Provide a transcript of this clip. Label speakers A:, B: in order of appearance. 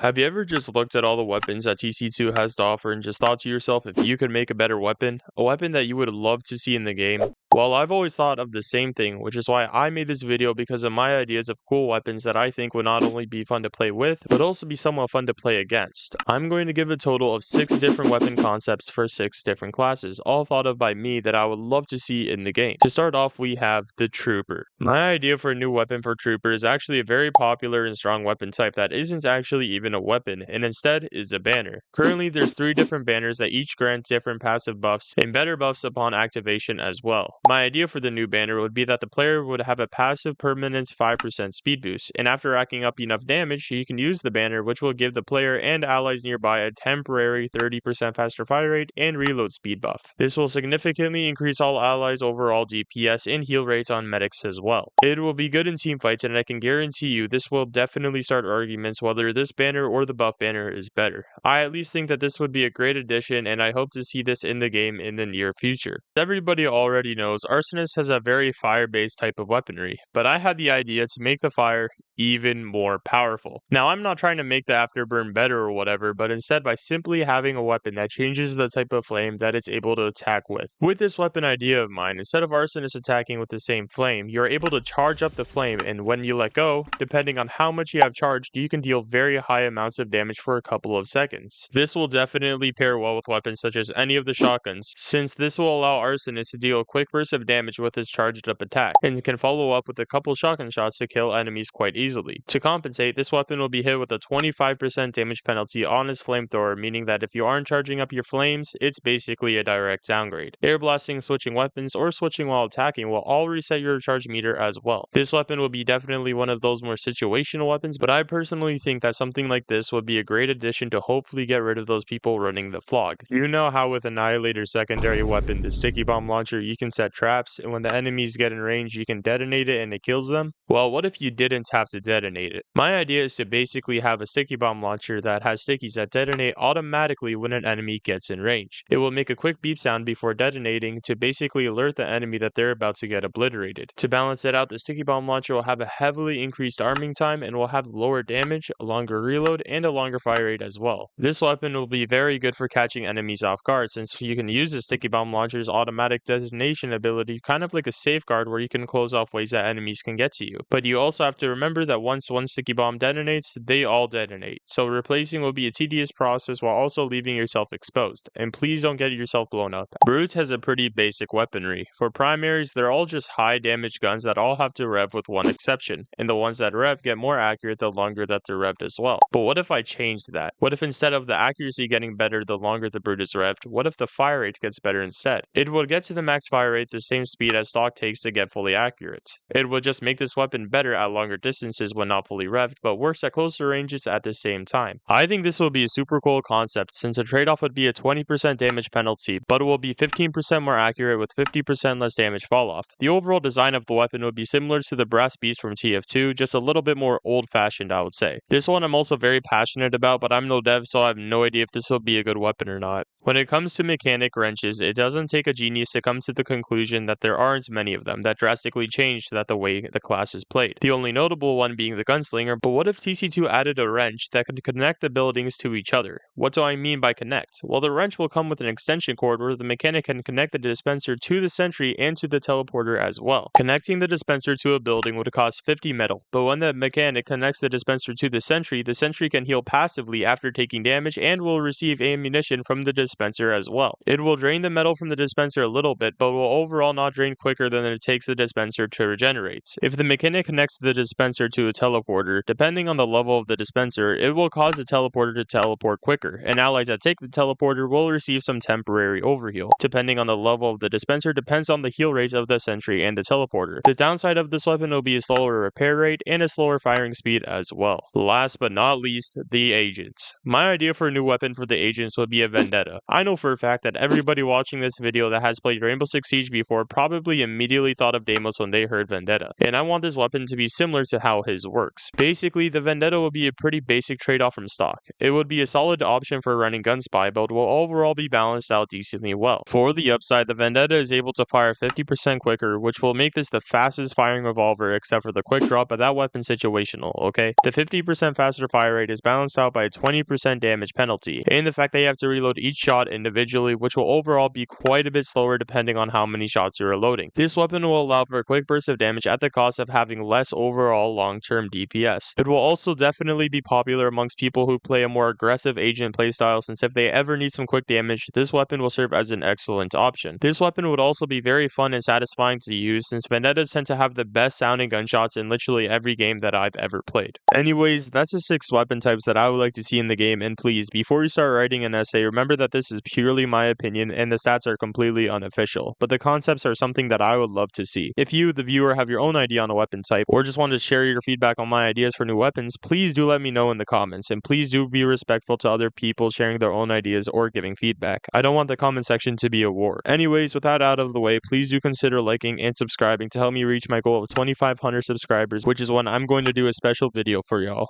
A: Have you ever just looked at all the weapons that TC2 has to offer and just thought to yourself if you could make a better weapon? A weapon that you would love to see in the game? Well, I've always thought of the same thing, which is why I made this video because of my ideas of cool weapons that I think would not only be fun to play with, but also be somewhat fun to play against. I'm going to give a total of 6 different weapon concepts for 6 different classes, all thought of by me that I would love to see in the game. To start off, we have the Trooper. My idea for a new weapon for Trooper is actually a very popular and strong weapon type that isn't actually even a weapon, and instead is a banner. Currently, there's 3 different banners that each grant different passive buffs and better buffs upon activation as well. My idea for the new banner would be that the player would have a passive permanent 5% speed boost, and after racking up enough damage, he can use the banner, which will give the player and allies nearby a temporary 30% faster fire rate and reload speed buff. This will significantly increase all allies' overall DPS and heal rates on medics as well. It will be good in teamfights, and I can guarantee you this will definitely start arguments whether this banner or the buff banner is better. I at least think that this would be a great addition, and I hope to see this in the game in the near future. Everybody already knows Arsonist has a very fire-based type of weaponry, but I had the idea to make the fire even more powerful. Now, I'm not trying to make the afterburn better or whatever, but instead by simply having a weapon that changes the type of flame that it's able to attack with. With this weapon idea of mine, instead of Arsonist attacking with the same flame, you're able to charge up the flame, and when you let go, depending on how much you have charged, you can deal very high amounts of damage for a couple of seconds. This will definitely pair well with weapons such as any of the shotguns, since this will allow Arsonist to deal a quick burst of damage with his charged up attack, and can follow up with a couple shotgun shots to kill enemies quite easily. To compensate, this weapon will be hit with a 25% damage penalty on his flamethrower, meaning that if you aren't charging up your flames, it's basically a direct downgrade. Air blasting, switching weapons, or switching while attacking will all reset your charge meter as well. This weapon will be definitely one of those more situational weapons, but I personally think that something like this would be a great addition to hopefully get rid of those people running the flog. You know how with Annihilator's secondary weapon, the sticky bomb launcher, you can set traps, and when the enemies get in range, you can detonate it and it kills them? Well, what if you didn't have to detonate it? My idea is to basically have a sticky bomb launcher that has stickies that detonate automatically when an enemy gets in range. It will make a quick beep sound before detonating to basically alert the enemy that they're about to get obliterated. To balance it out, the sticky bomb launcher will have a heavily increased arming time and will have lower damage, a longer reload, and a longer fire rate as well. This weapon will be very good for catching enemies off guard, since you can use the sticky bomb launcher's automatic detonation ability kind of like a safeguard where you can close off ways that enemies can get to you. But you also have to remember that once one sticky bomb detonates, they all detonate. So replacing will be a tedious process while also leaving yourself exposed. And please don't get yourself blown up. Brute has a pretty basic weaponry. For primaries, they're all just high damage guns that all have to rev with one exception, and the ones that rev get more accurate the longer that they're revved as well. But what if I changed that? What if instead of the accuracy getting better the longer the Brute is revved, what if the fire rate gets better instead? It would get to the max fire rate the same speed as stock takes to get fully accurate. It would just make this weapon better at longer distances when not fully revved, but worse at closer ranges at the same time. I think this will be a super cool concept, since the trade-off would be a 20% damage penalty, but it will be 15% more accurate with 50% less damage fall-off. The overall design of the weapon would be similar to the Brass Beast from TF2, just a little bit more old-fashioned, I would say. This one I'm also very passionate about, but I'm no dev, so I have no idea if this will be a good weapon or not. When it comes to mechanic wrenches, it doesn't take a genius to come to the conclusion that there aren't many of them that drastically changed the way the class is played. The only notable one being the Gunslinger, but what if TC2 added a wrench that could connect the buildings to each other? What do I mean by connect? Well, the wrench will come with an extension cord where the mechanic can connect the dispenser to the sentry and to the teleporter as well. Connecting the dispenser to a building would cost 50 metal, but when the mechanic connects the dispenser to the sentry can heal passively after taking damage and will receive ammunition from the dispenser as well. It will drain the metal from the dispenser a little bit, but will overall not drain quicker than it takes the dispenser to regenerate. If the mechanic connects the dispenser to a teleporter, depending on the level of the dispenser, it will cause the teleporter to teleport quicker, and allies that take the teleporter will receive some temporary overheal. Depending on the level of the dispenser depends on the heal rates of the sentry and the teleporter. The downside of this weapon will be a slower repair rate and a slower firing speed as well. Last but not least, the agents. My idea for a new weapon for the agents would be a vendetta. I know for a fact that everybody watching this video that has played Rainbow Six Siege before probably immediately thought of Deimos when they heard Vendetta, and I want this weapon to be similar to how his works. Basically, the Vendetta will be a pretty basic trade-off from stock. It would be a solid option for running Gunspy, but will overall be balanced out decently well. For the upside, the Vendetta is able to fire 50% quicker, which will make this the fastest firing revolver except for the quick drop, but that weapon's situational, okay? The 50% faster fire rate is balanced out by a 20% damage penalty, and the fact that you have to reload each shot individually, which will overall be quite a bit slower depending on how many shots you're reloading. This weapon will allow for a quick burst of damage at the cost of having less overall long-term DPS. It will also definitely be popular amongst people who play a more aggressive agent playstyle, since if they ever need some quick damage, this weapon will serve as an excellent option. This weapon would also be very fun and satisfying to use, since Vendettas tend to have the best sounding gunshots in literally every game that I've ever played. Anyways, that's the 6 weapon types that I would like to see in the game, and please, before you start writing an essay, remember that this is purely my opinion and the stats are completely unofficial, but the concepts are something that I would love to see. If you, the viewer, have your own idea on a weapon type, or just want to share your feedback on my ideas for new weapons, please do let me know in the comments, and please do be respectful to other people sharing their own ideas or giving feedback. I don't want the comment section to be a war. Anyways, with that out of the way, please do consider liking and subscribing to help me reach my goal of 2,500 subscribers, which is when I'm going to do a special video for y'all.